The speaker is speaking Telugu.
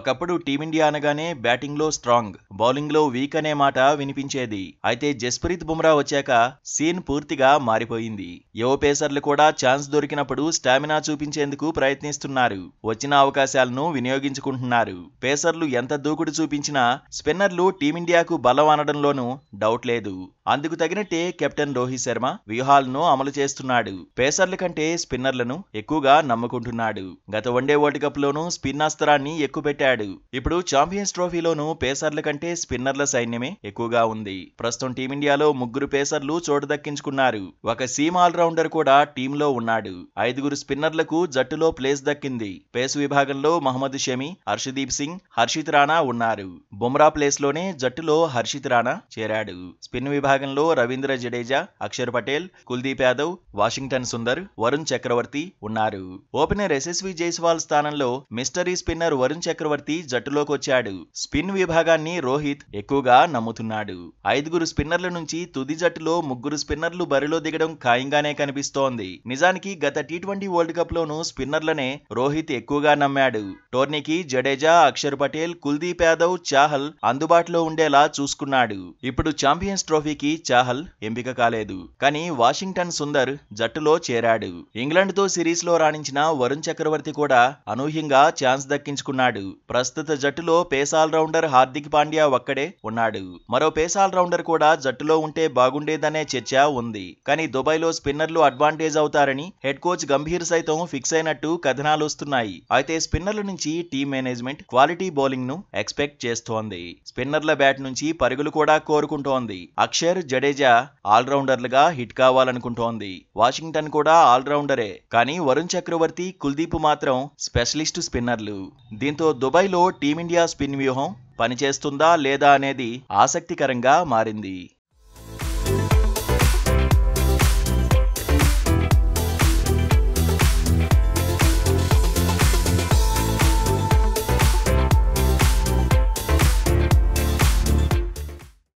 ఒకప్పుడు టీమిండియా అనగానే బ్యాటింగ్లో స్ట్రాంగ్, బౌలింగ్లో వీక్ అనే మాట వినిపించేది. అయితే జస్ప్రీత్ బుమ్రా వచ్చాక సీన్ పూర్తిగా మారిపోయింది. యువ పేసర్లు కూడా ఛాన్స్ దొరికినప్పుడు స్టామినా చూపించేందుకు ప్రయత్నిస్తున్నారు. వచ్చిన అవకాశాలను వినియోగించుకుంటున్నారు. పేసర్లు ఎంత దూకుడు చూపించినా స్పిన్నర్లు టీమిండియాకు బలం అనడంలోనూ డౌట్ లేదు. అందుకు తగినట్టే కెప్టెన్ రోహిత్ శర్మ వ్యూహాలను అమలు చేస్తున్నాడు. పేసర్ల కంటే స్పిన్నర్లను ఎక్కువగా నమ్ముకుంటున్నాడు. గత వన్డే వరల్డ్ కప్ లోనూ స్పిన్ అస్త్రాన్ని ఎక్కుపెట్టాడు. ఇప్పుడు ఛాంపియన్స్ ట్రోఫీలోనూ పేసర్ల కంటే స్పిన్నర్ల సైన్యమే ఎక్కువగా ఉంది. ప్రస్తుతం టీమిండియాలో 3 పేసర్లు చోటు దక్కించుకున్నారు. ఒక సీమ్ ఆల్రౌండర్ కూడా టీంలో ఉన్నాడు. 5 స్పిన్నర్లకు జట్టులో ప్లేస్ దక్కింది. పేసు విభాగంలో మహమ్మద్ షమి, హర్షదీప్ సింగ్, హర్షిత్ రాణా ఉన్నారు. బుమ్రా ప్లేస్ లోనే జట్టులో హర్షిత్ రాణా చేరాడు. స్పిన్ విభాగంలో రవీంద్ర జడేజా, అక్షర్ పటేల్, కుల్దీప్ యాదవ్, వాషింగ్టన్ సుందర్, వరుణ్ చక్రవర్తి ఉన్నారు. ఓపెనర్ యశస్వి జైస్వాల్ స్థానంలో మిస్టరీ స్పిన్నర్ వరుణ్ చక్రవర్తి జట్టులోకి వచ్చాడు. స్పిన్ విభాగాన్ని రోహిత్ ఎక్కువగా నమ్ముతున్నాడు. 5 స్పిన్నర్ల నుంచి తుది జట్టులో 3 స్పిన్నర్లు బరిలో దిగడం ఖాయంగానే కనిపిస్తోంది. నిజానికి గత టీ20 వరల్డ్ కప్ లోనూ స్పిన్నర్లనే రోహిత్ ఎక్కువగా నమ్మాడు. టోర్నీకి జడేజా, అక్షర్ పటేల్, కుల్దీప్ యాదవ్, చాహల్ అందుబాటులో ఉండేలా చూసుకున్నాడు. ఇప్పుడు ఛాంపియన్స్ ట్రోఫీకి చాహల్ ఎంపిక కాలేదు. కానీ వాషింగ్టన్ సుందర్ జట్టులో చేరాడు. ఇంగ్లాండ్ తో సిరీస్ లో రాణించిన వరుణ్ చక్రవర్తి కూడా అనూహ్యంగా ఛాన్స్ దక్కించుకున్నాడు. ప్రస్తుత జట్టులో పేస్ ఆల్రౌండర్ హార్దిక్ పాండ్యా ఒక్కడే ఉన్నాడు. మరో పేస్ ఆల్రౌండర్ కూడా జట్టులో ఉంటే బాగుండేదనే చర్చ ఉంది. కానీ దుబాయ్లో స్పిన్నర్లు అడ్వాంటేజ్ అవుతారని హెడ్ కోచ్ గంభీర్ సైతం ఫిక్స్ అయినట్టు కథనాలు వస్తున్నాయి. అయితే స్పిన్నర్ల నుంచి టీం మేనేజ్మెంట్ క్వాలిటీ బౌలింగ్ ను ఎక్స్పెక్ట్ చేస్తోంది. స్పిన్నర్ల బ్యాట్ నుంచి పరుగులు కూడా కోరుకుంటోంది. అక్షర్, జడేజా ఆల్రౌండర్లుగా హిట్ కావాలనుకుంటోంది. వాషింగ్టన్ కూడా ఆల్రౌండరే. కానీ వరుణ్ చక్రవర్తి, కుల్దీప్ మాత్రం స్పెషలిస్టు స్పిన్నర్లు. దీంతో దుబాయ్లో టీమిండియా స్పిన్ వ్యూహం పనిచేస్తుందా లేదా అనేది ఆసక్తికరంగా మారింది.